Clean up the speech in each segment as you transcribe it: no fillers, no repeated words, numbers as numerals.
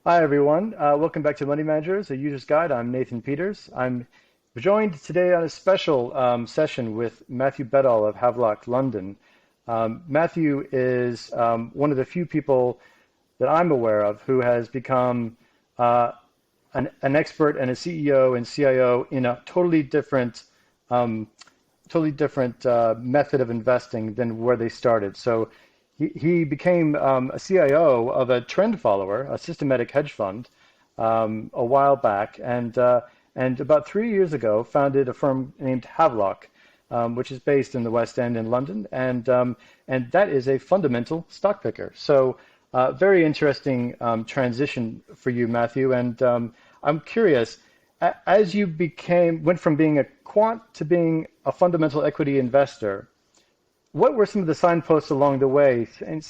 Hi, everyone. Welcome back to Money Managers, a user's guide. I'm Nathan Peters. I'm joined today on a special session with Matthew Beddall of Havelock, London. Matthew is one of the few people that I'm aware of who has become an expert and a CEO and CIO in a totally different method of investing than where they started. So he became a CIO of a trend follower, a systematic hedge fund, a while back, and about 3 years ago founded a firm named Havelock, which is based in the West End in London, and that is a fundamental stock picker. So very interesting transition for you, Matthew, and I'm curious, as you went from being a quant to being a fundamental equity investor, what were some of the signposts along the way, and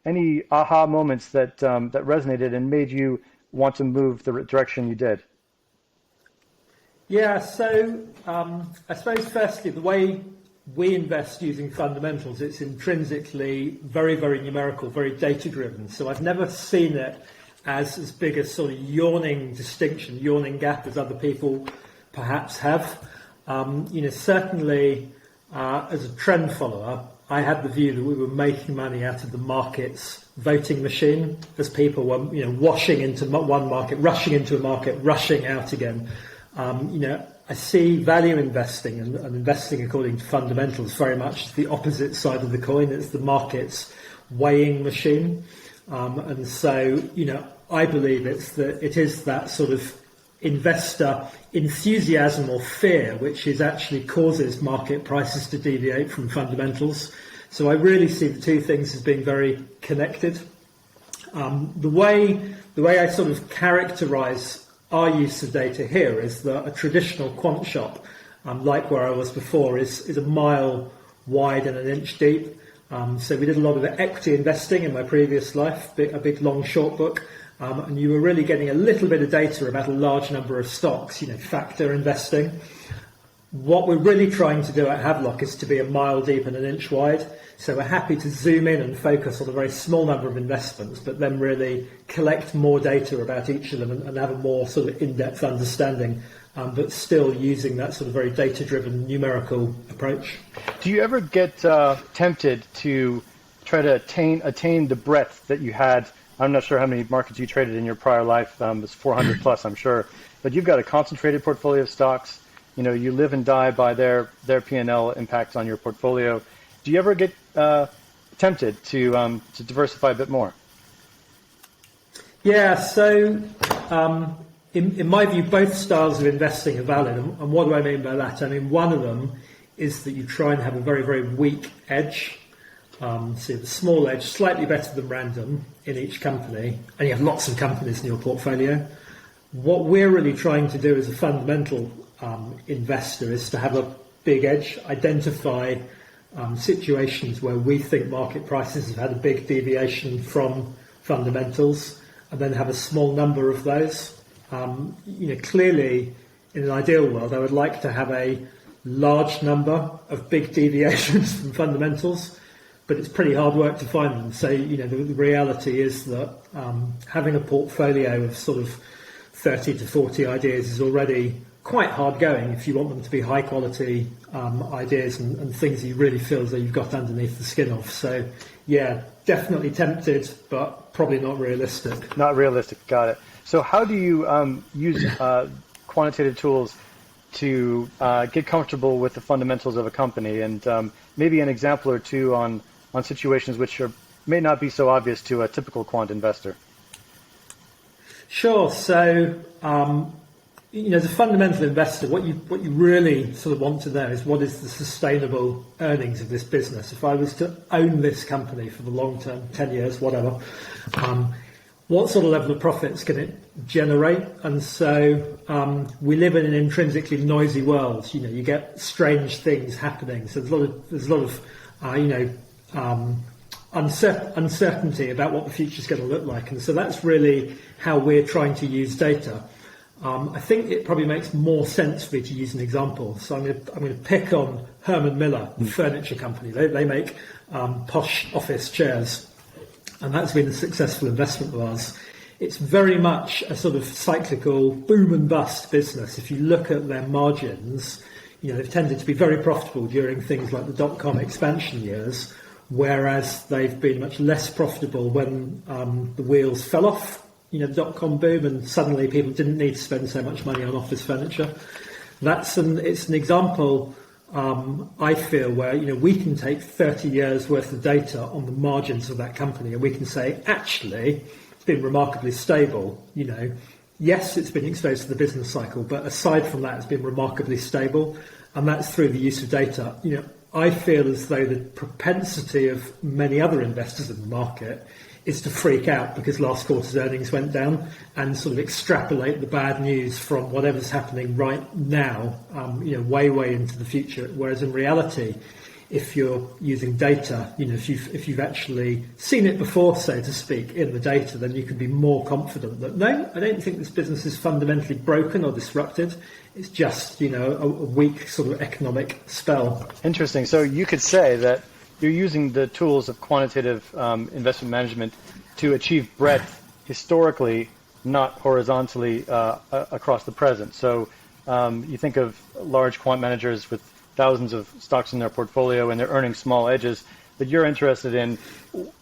any aha moments that resonated and made you want to move the direction you did? Yeah, so I suppose firstly, the way we invest using fundamentals, it's intrinsically very, very numerical, very data-driven. So I've never seen it as big a sort of yawning distinction, yawning gap as other people perhaps have. Certainly as a trend follower, I had the view that we were making money out of the market's voting machine as people were, washing into one market, rushing into a market, rushing out again. I see value investing and investing according to fundamentals very much the opposite side of the coin. It's the market's weighing machine. And so, I believe it is that sort of investor enthusiasm or fear which actually causes market prices to deviate from fundamentals. So I really see the two things as being very connected. The way I sort of characterize our use of data here is that a traditional quant shop, like where I was before, is a mile wide and an inch deep. So we did a lot of equity investing in my previous life, a big long short book, and you were really getting a little bit of data about a large number of stocks, factor investing. What we're really trying to do at Havelock is to be a mile deep and an inch wide. So we're happy to zoom in and focus on a very small number of investments, but then really collect more data about each of them and have a more sort of in-depth understanding, but still using that sort of very data-driven numerical approach. Do you ever get tempted to try to attain the breadth that you had? I'm not sure how many markets you traded in your prior life. It's 400 plus, I'm sure. But you've got a concentrated portfolio of stocks. You live and die by their P&L impacts on your portfolio. Do you ever get tempted to diversify a bit more? Yeah, so in my view, both styles of investing are valid. And what do I mean by that? I mean, one of them is that you try and have a very, very weak edge. So the small edge, slightly better than random in each company, and you have lots of companies in your portfolio. What we're really trying to do as a fundamental investor is to have a big edge, identify situations where we think market prices have had a big deviation from fundamentals, and then have a small number of those. Clearly, in an ideal world, I would like to have a large number of big deviations from fundamentals, but it's pretty hard work to find them. So, the reality is that having a portfolio of sort of 30 to 40 ideas is already quite hard going if you want them to be high quality ideas and things that you really feel that you've got underneath the skin of. So, yeah, definitely tempted, but probably not realistic. Not realistic, got it. So how do you use quantitative tools to get comfortable with the fundamentals of a company, and maybe an example or two on situations which may not be so obvious to a typical quant investor? Sure. So, as a fundamental investor, what you really sort of want to know is what is the sustainable earnings of this business. If I was to own this company for the long term, 10 years, whatever, what sort of level of profits can it generate? And so we live in an intrinsically noisy world. You get strange things happening. So there's a lot of uncertainty about what the future is going to look like. And so that's really how we're trying to use data. I think it probably makes more sense for me to use an example. So I'm going to pick on Herman Miller, the furniture company. They make posh office chairs, and that's been a successful investment of ours. it's very much a sort of cyclical boom and bust business. If you look at their margins, they've tended to be very profitable during things like the dot-com expansion years, whereas they've been much less profitable when the wheels fell off, the dot-com boom, and suddenly people didn't need to spend so much money on office furniture. It's an example, I feel, where we can take 30 years worth of data on the margins of that company, and we can say, actually, it's been remarkably stable. Yes, it's been exposed to the business cycle, but aside from that, it's been remarkably stable, and that's through the use of data. I feel as though the propensity of many other investors in the market is to freak out because last quarter's earnings went down and sort of extrapolate the bad news from whatever's happening right now, way into the future. Whereas in reality, if you're using data, if you've actually seen it before, so to speak, in the data, then you can be more confident that, no, I don't think this business is fundamentally broken or disrupted. It's just, a weak sort of economic spell. Interesting. So you could say that you're using the tools of quantitative investment management to achieve breadth historically, not horizontally across the present. So you think of large quant managers with thousands of stocks in their portfolio and they're earning small edges, but you're interested in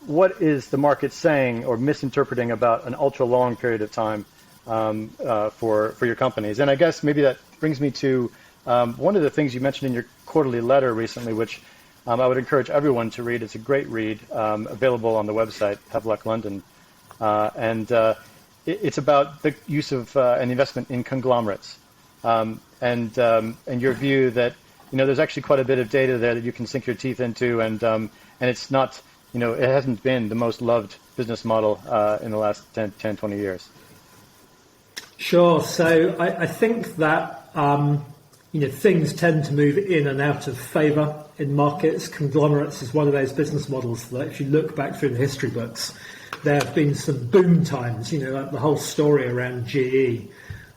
what is the market saying or misinterpreting about an ultra long period of time for your companies. And I guess maybe that brings me to one of the things you mentioned in your quarterly letter recently, which I would encourage everyone to read. It's a great read, available on the website, Havelock London. It's about the use of an investment in conglomerates and your view that there's actually quite a bit of data there that you can sink your teeth into, and it's not, it hasn't been the most loved business model in the last 10, 20 years. Sure. So I think that things tend to move in and out of favour in markets. Conglomerates is one of those business models that, if you look back through the history books, there have been some boom times. Like the whole story around GE.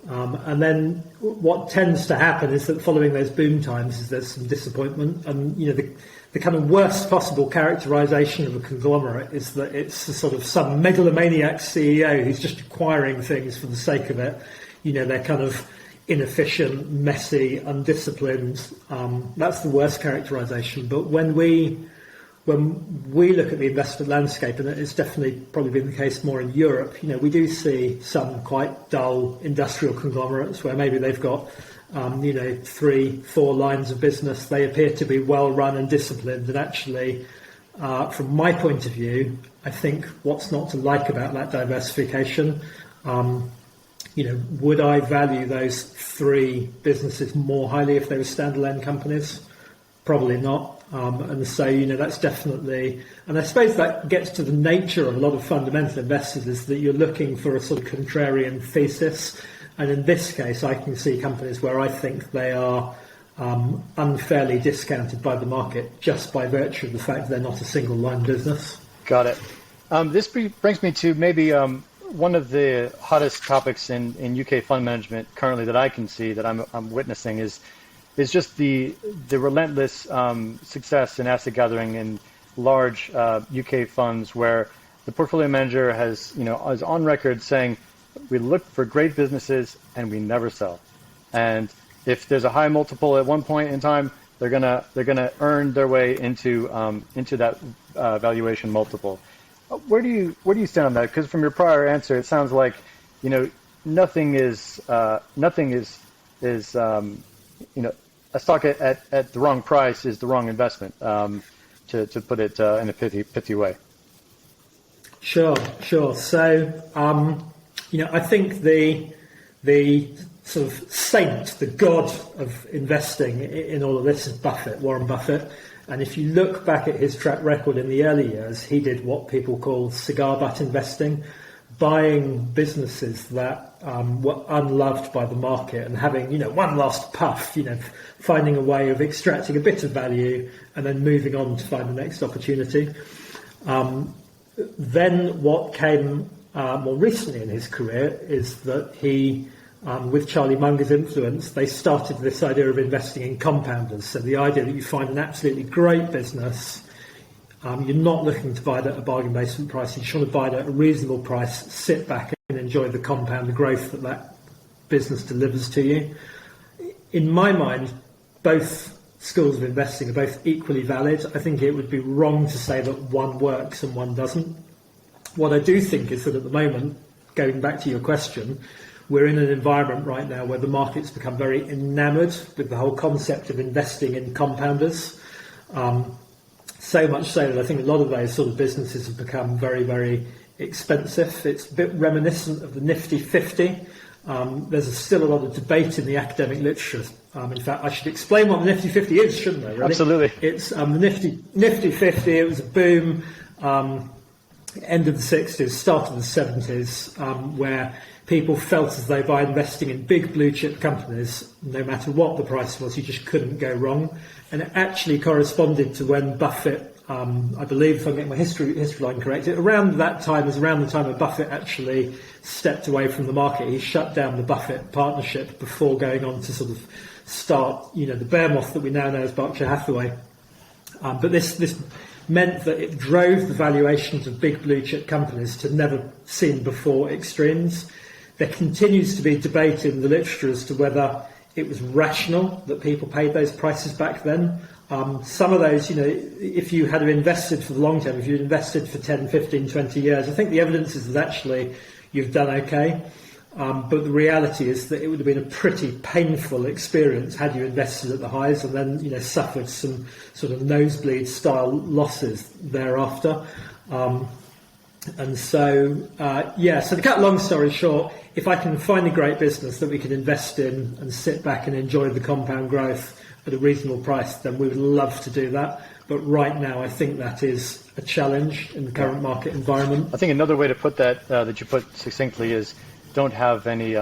And then what tends to happen is that following those boom times is there's some disappointment, and the kind of worst possible characterization of a conglomerate is that it's a sort of some megalomaniac CEO who's just acquiring things for the sake of it. They're kind of inefficient, messy, undisciplined. That's the worst characterization. But when we look at the investment landscape, and it's definitely probably been the case more in Europe, we do see some quite dull industrial conglomerates where maybe they've got 3-4 lines of business. They appear to be well run and disciplined, and actually, from my point of view, I think what's not to like about that diversification, would I value those 3 businesses more highly if they were standalone companies? Probably not. And so, that's definitely, and I suppose that gets to the nature of a lot of fundamental investors, is that you're looking for a sort of contrarian thesis. And in this case, I can see companies where I think they are unfairly discounted by the market just by virtue of the fact they're not a single line business. Got it. This brings me to maybe one of the hottest topics in UK fund management currently that I can see, that I'm witnessing, is just the relentless success in asset gathering in large UK funds, where the portfolio manager is on record saying, we look for great businesses and we never sell. And if there's a high multiple at one point in time, they're gonna earn their way into that valuation multiple. Where do you stand on that? Because from your prior answer, it sounds like nothing is a stock at the wrong price is the wrong investment, to put it in a pithy way. Sure. So, I think the sort of saint, the god of investing in all of this is Warren Buffett. And if you look back at his track record in the early years, he did what people call cigar butt investing, buying businesses that were unloved by the market and having, one last puff, finding a way of extracting a bit of value and then moving on to find the next opportunity. Then what came more recently in his career is that he, with Charlie Munger's influence, they started this idea of investing in compounders. So the idea that you find an absolutely great business, You're not looking to buy it at a bargain basement price. You just want to buy it at a reasonable price, sit back and enjoy the compound growth that business delivers to you. In my mind, both schools of investing are both equally valid. I think it would be wrong to say that one works and one doesn't. What I do think is that at the moment, going back to your question, we're in an environment right now where the market's become very enamoured with the whole concept of investing in compounders. So much so that I think a lot of those sort of businesses have become very, very expensive. It's a bit reminiscent of the Nifty 50. There's still a lot of debate in the academic literature. In fact, I should explain what the Nifty 50 is, shouldn't I? Really? Absolutely. It's the Nifty 50. It was a boom, end of the 60s, start of the 70s, where people felt as though by investing in big blue chip companies, no matter what the price was, you just couldn't go wrong. And it actually corresponded to when Buffett, I believe, if I'm getting my history line correct, around that time was around the time when Buffett actually stepped away from the market. He shut down the Buffett partnership before going on to sort of start, the behemoth that we now know as Berkshire Hathaway. But this meant that it drove the valuations of big blue chip companies to never seen before extremes. There continues to be debate in the literature as to whether it was rational that people paid those prices back then. Some of those, if you had invested for the long term, if you'd invested for 10, 15, 20 years, I think the evidence is that actually you've done okay. But the reality is that it would have been a pretty painful experience had you invested at the highs and then, suffered some sort of nosebleed style losses thereafter. And so, so to cut a long story short, if I can find a great business that we can invest in and sit back and enjoy the compound growth at a reasonable price, then we would love to do that. But right now, I think that is a challenge in the current market environment. I think another way to put that, that you put succinctly, is don't have any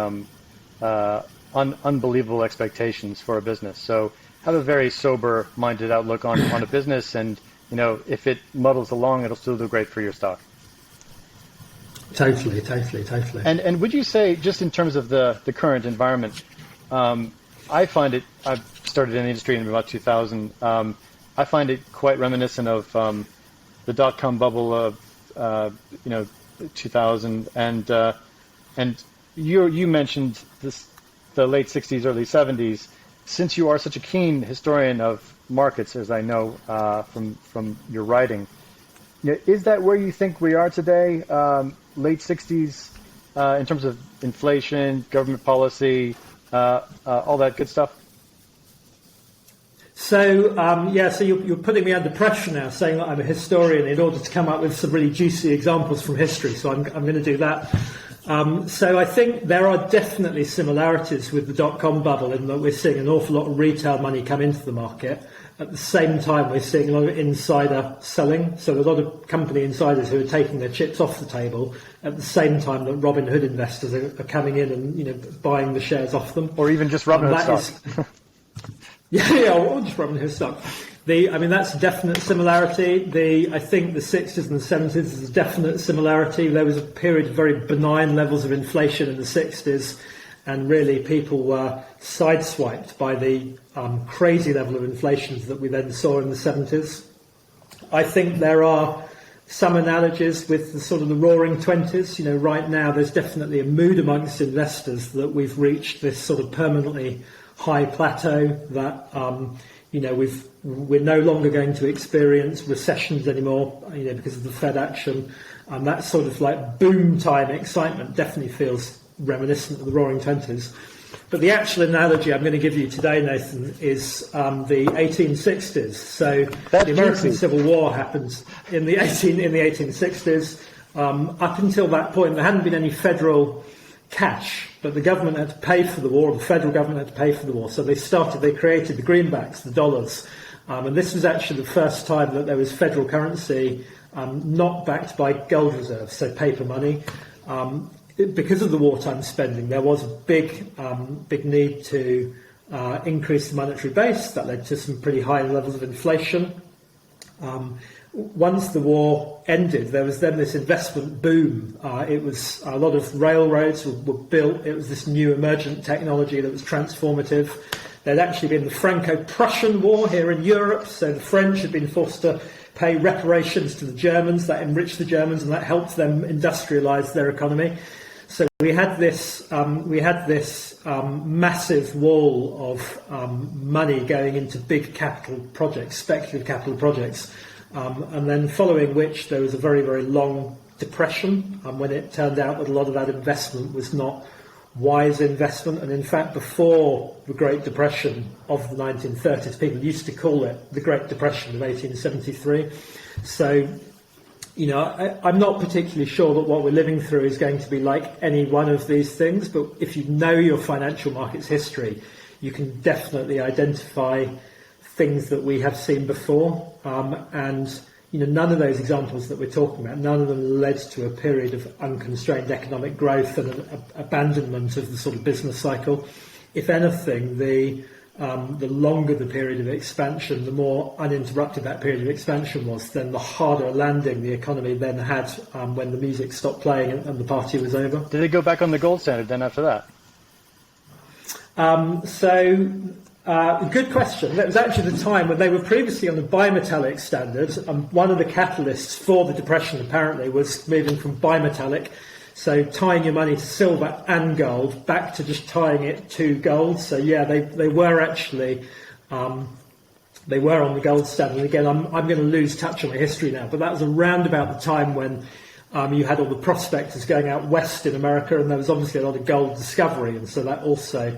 unbelievable expectations for a business. So have a very sober-minded outlook on a business, and if it muddles along, it'll still do great for your stock. Totally. And would you say, just in terms of the current environment, I find it, I've started in the industry in about 2000, I find it quite reminiscent of the dot-com bubble of 2000, and you mentioned the late 60s, early 70s. Since you are such a keen historian of markets, as I know from your writing, is that where you think we are today? Late 60s, in terms of inflation, government policy, all that good stuff? So, so you're putting me under pressure now, saying that I'm a historian in order to come up with some really juicy examples from history. So I'm going to do that. So I think there are definitely similarities with the dot-com bubble in that we're seeing an awful lot of retail money come into the market. At the same time, we're seeing a lot of insider selling. So a lot of company insiders who are taking their chips off the table at the same time that Robinhood investors are coming in and buying the shares off them. Or even just Robinhood stock. Or just Robinhood stock. That's a definite similarity. I think the 60s and the 70s is a definite similarity. There was a period of very benign levels of inflation in the 60s, and really people were sideswiped by the crazy level of inflation that we then saw in the 70s. I think there are some analogies with the sort of the roaring 20s. Right now there's definitely a mood amongst investors that we've reached this sort of permanently high plateau, that we're no longer going to experience recessions anymore, because of the Fed action. That sort of like boom time excitement definitely feels reminiscent of the Roaring Twenties. But the actual analogy I'm going to give you today, Nathan, is the 1860s. So the American Civil War happened in the 1860s. Up until that point, there hadn't been any federal cash, but the government had to pay for the war, or the federal government had to pay for the war. So they created the greenbacks, the dollars. And this was actually the first time that there was federal currency not backed by gold reserves, so paper money. Because of the wartime spending, there was a big need to increase the monetary base. That led to some pretty high levels of inflation. Once the war ended, there was then this investment boom. It was a lot of railroads were built. It was this new emergent technology that was transformative. There'd actually been the Franco-Prussian War here in Europe, so the French had been forced to pay reparations to the Germans. That enriched the Germans and that helped them industrialise their economy. So we had this massive wall of money going into big capital projects, speculative capital projects, and then following which there was a very, very long depression when it turned out that a lot of that investment was not wise investment. And in fact, before the Great Depression of the 1930s, people used to call it the Great Depression of 1873. So, I'm not particularly sure that what we're living through is going to be like any one of these things, but if you know your financial markets history, you can definitely identify things that we have seen before. And none of those examples that we're talking about, none of them led to a period of unconstrained economic growth and an abandonment of the sort of business cycle. If anything, the longer the period of expansion, the more uninterrupted that period of expansion was, then the harder a landing the economy then had when the music stopped playing and the party was over. Did they go back on the gold standard then after that? Good question. That was actually the time when they were previously on the bimetallic standard. One of the catalysts for the depression apparently was moving from bimetallic, so tying your money to silver and gold, back to just tying it to gold. So yeah, they were actually they were on the gold standard. And again, I'm going to lose touch on my history now, but that was around about the time when you had all the prospectors going out west in America, and there was obviously a lot of gold discovery, and so that also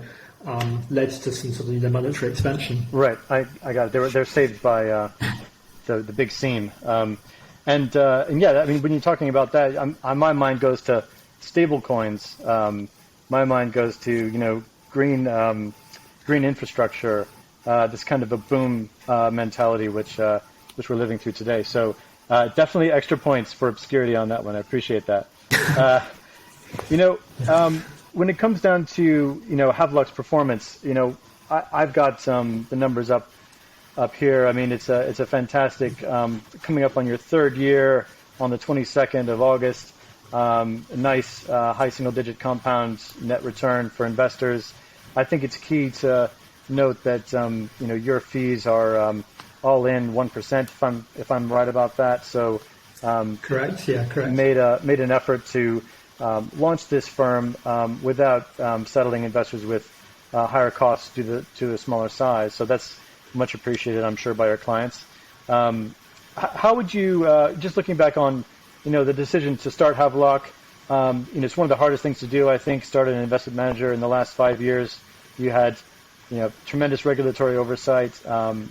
led to some sort of monetary expansion. Right, I got it. They're saved by the big seam, and yeah, I mean, when you're talking about that, my mind goes to stable coins. My mind goes to green infrastructure, this kind of a boom mentality, which we're living through today. So definitely extra points for obscurity on that one. I appreciate that. When it comes down to Havelock's performance, I've got the numbers up here. I mean, it's a fantastic coming up on your third year on the 22nd of August. A nice high single-digit compound net return for investors. I think it's key to note that your fees are all in 1%, if I'm right about that. So correct. Yeah, correct. Made an effort to launch this firm without settling investors with higher costs due to a smaller size. So that's much appreciated, I'm sure, by our clients. How would you, just looking back on, the decision to start Havelock, it's one of the hardest things to do, I think, start an investment manager in the last 5 years. You had, tremendous regulatory oversight.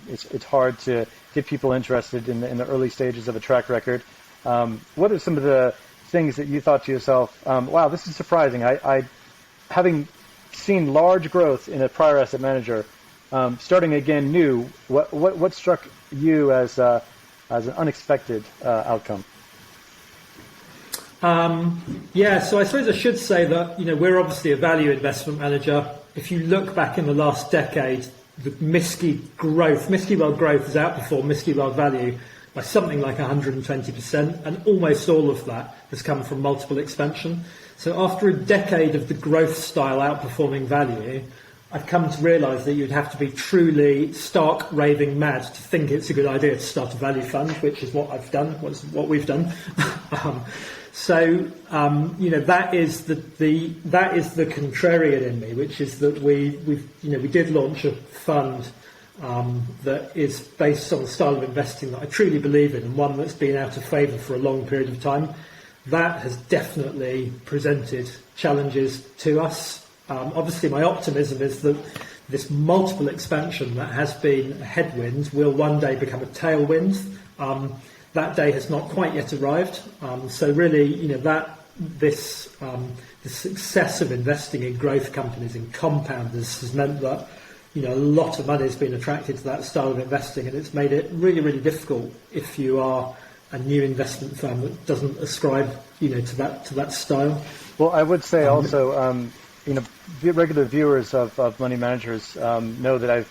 It's hard to get people interested in the early stages of a track record. What are some of the things that you thought to yourself, wow, this is surprising. I having seen large growth in a prior asset manager, starting again new, what struck you as an unexpected outcome? So I suppose I should say that we're obviously a value investment manager. If you look back in the last decade, the MSCI World Growth has outperformed MSCI World Value by something like 120%, and almost all of that has come from multiple expansion. So after a decade of the growth style outperforming value, I've come to realise that you'd have to be truly stark raving mad to think it's a good idea to start a value fund, which is what I've done, what we've done. That is the contrarian in me, which is that we did launch a fund that is based on the style of investing that I truly believe in, and one that's been out of favour for a long period of time. That has definitely presented challenges to us. Obviously, my optimism is that this multiple expansion that has been a headwind will one day become a tailwind. That day has not quite yet arrived. So really, the success of investing in growth companies, in compounders, has meant that a lot of money has been attracted to that style of investing, and it's made it really, really difficult if you are a new investment firm that doesn't ascribe, to that style. Well, I would say also, regular viewers of money managers know that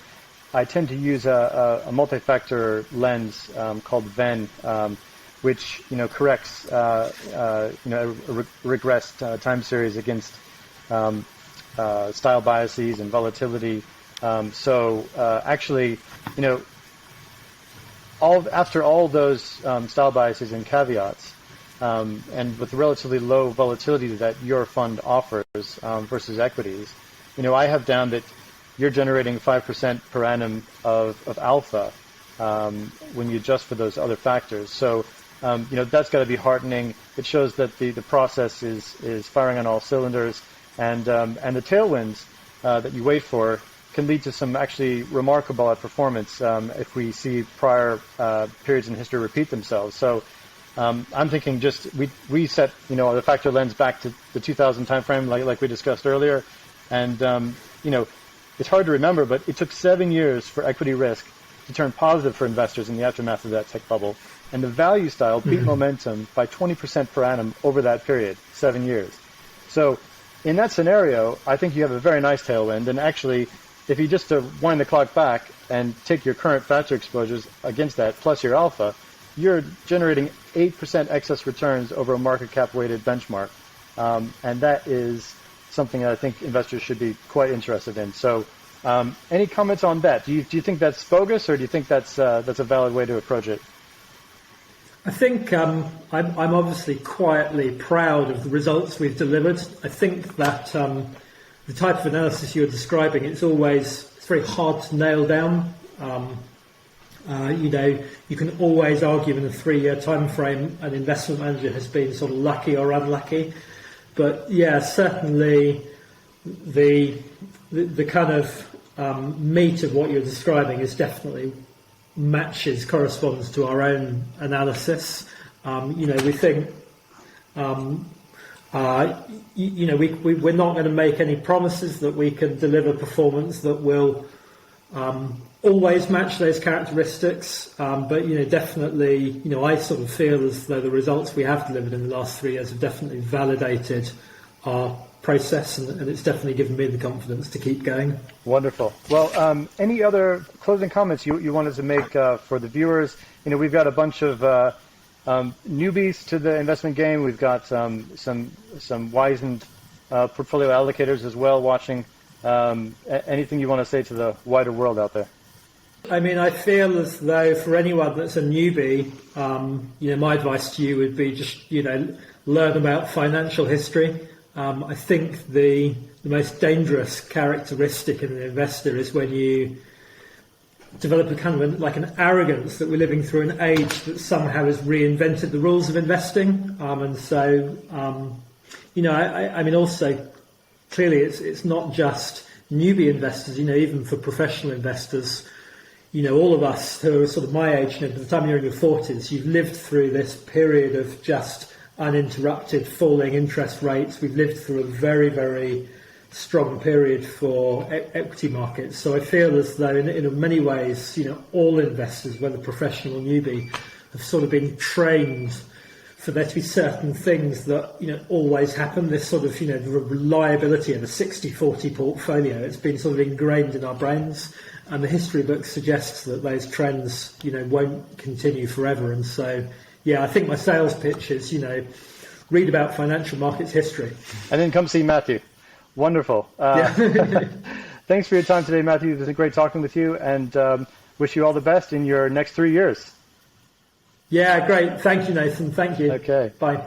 I tend to use a multi-factor lens called Venn, which corrects regressed time series against style biases and volatility. Actually, after all those style biases and caveats, and with the relatively low volatility that your fund offers versus equities, I have down that you're generating 5% per annum of alpha when you adjust for those other factors. So, that's got to be heartening. It shows that the process is firing on all cylinders, and the tailwinds that you wait for can lead to some actually remarkable outperformance if we see prior periods in history repeat themselves. So I'm thinking just we set the factor lens back to the 2000 timeframe like we discussed earlier, and it's hard to remember, but it took 7 years for equity risk to turn positive for investors in the aftermath of that tech bubble, and the value style beat momentum by 20% per annum over that period, 7 years. So in that scenario, I think you have a very nice tailwind, and actually, if you just wind the clock back and take your current factor exposures against that, plus your alpha, you're generating 8% excess returns over a market cap weighted benchmark. And that is something that I think investors should be quite interested in. So any comments on that? Do you think that's bogus, or do you think that's a valid way to approach it? I think I'm obviously quietly proud of the results we've delivered. I think that the type of analysis you're describing, it's very hard to nail down. You can always argue in a 3-year time frame an investment manager has been sort of lucky or unlucky. But yeah, certainly the kind of meat of what you're describing is definitely corresponds to our own analysis. We think we're not going to make any promises that we can deliver performance that will always match those characteristics. But definitely, I sort of feel as though the results we have delivered in the last 3 years have definitely validated our process, and it's definitely given me the confidence to keep going. Wonderful. Well, any other closing comments you wanted to make for the viewers? We've got a bunch of newbies to the investment game. We've got some wizened portfolio allocators as well watching. Anything you want to say to the wider world out there? I mean, I feel as though for anyone that's a newbie, my advice to you would be just, learn about financial history. I think the most dangerous characteristic in an investor is when you develop a kind of an arrogance that we're living through an age that somehow has reinvented the rules of investing. I mean, also clearly it's not just newbie investors. Even for professional investors, all of us who are sort of my age, by the time you're in your 40s, you've lived through this period of just uninterrupted falling interest rates. We've lived through a very, very strong period for equity markets. So I feel as though in many ways, all investors, whether professional or newbie, have sort of been trained for there to be certain things that, always happen. This sort of, the reliability of a 60-40 portfolio, it's been sort of ingrained in our brains. And the history book suggests that those trends, won't continue forever. And so, yeah, I think my sales pitch is, read about financial markets history. And then come see Matthew. Wonderful. Thanks for your time today, Matthew. It was great talking with you, and wish you all the best in your next 3 years. Yeah, great. Thank you, Nathan. Thank you. Okay. Bye.